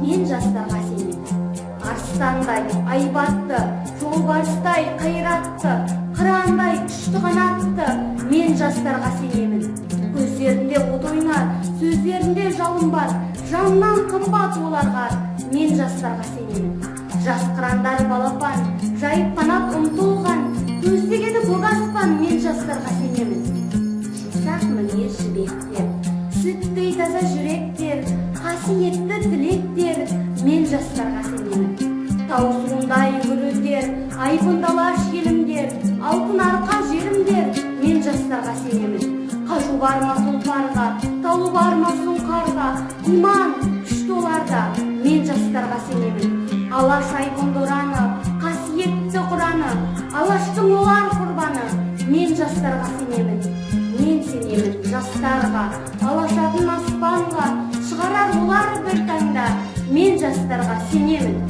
мен жастарға сенемін. Арыстандай айбатты, жолбарыстай қайратты, қырандай күшті қанатты мен жастарға сенемін. Көздерінде от ойнар, сөздерінде жалын бар, жаннан қымбат оларға мен жастарға сенемін. Жас қырандар балапан, жайып қанат ұмтылған, көздегені көк аспан мен жастарға сенемін. Жұмсақ мінез жібектер, сүттей таза жүректер, қасиетті тілектер мен жастарға сенемін. Тау суындай гүрілдер, айбындалаш елімдер, алтын арқа жерімдер мен жастарға сенемін. Қажу барма тұлпарға, талу барма сұңқарға, иман күшті оларда мен жастарға сенемін. Алаш айбынды ұраны, қасиетті құраны, алаштың олар құрбаны мен жастарға сенемін. Мен сенемін жастарға, алашатын аспанға шығарар олар бір таңда мен жастарға сенемін.